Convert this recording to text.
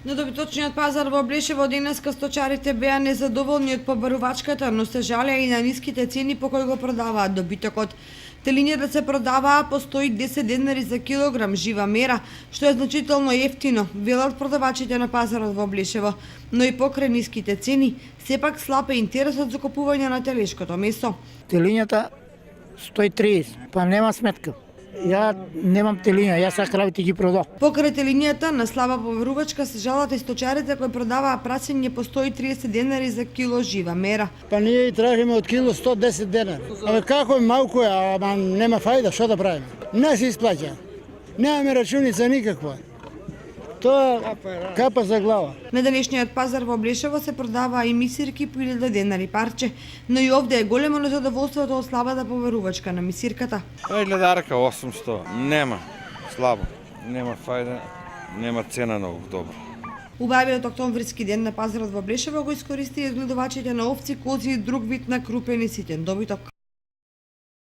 На добиточниот пазар во Блешево денеска сточарите беа незадоволни од побарувачката, но се жалеа и на ниските цени по кои го продаваат добитокот. Телињата се продаваа по 110 денари за килограм жива мера, што е значително ефтино, велат продавачите на пазарот во Блешево, но и покрај ниските цени, сепак слаб е интересот за купување на телешкото месо. Телињата 130, па нема сметка. Ја немам телиња, јас са кравите ги продав. Покрај телињата на слаба побарувачка се жалат и сточарите кои продаваа прасење по 130 денари за кило жива мера. Па ние и тражиме од кило 110 денари. Абе како малку е, ама нема фајда, што да правиме? Не се исплаќа. Немаме рачуница никаква. Тоа капа за глава. На денешниот пазар во Блешево се продаваа и мисирки по 1000 денари парче, но и овде е големо незадоволството од слабата побарувачка на мисирката. Ледарка 800, нема, слабо, нема фајда, нема цена многу добра. Убавиот октомвриски ден на пазарот во Блешево го искористија изгледувачите на овци, кози и друг вид на крупен и ситен добиток.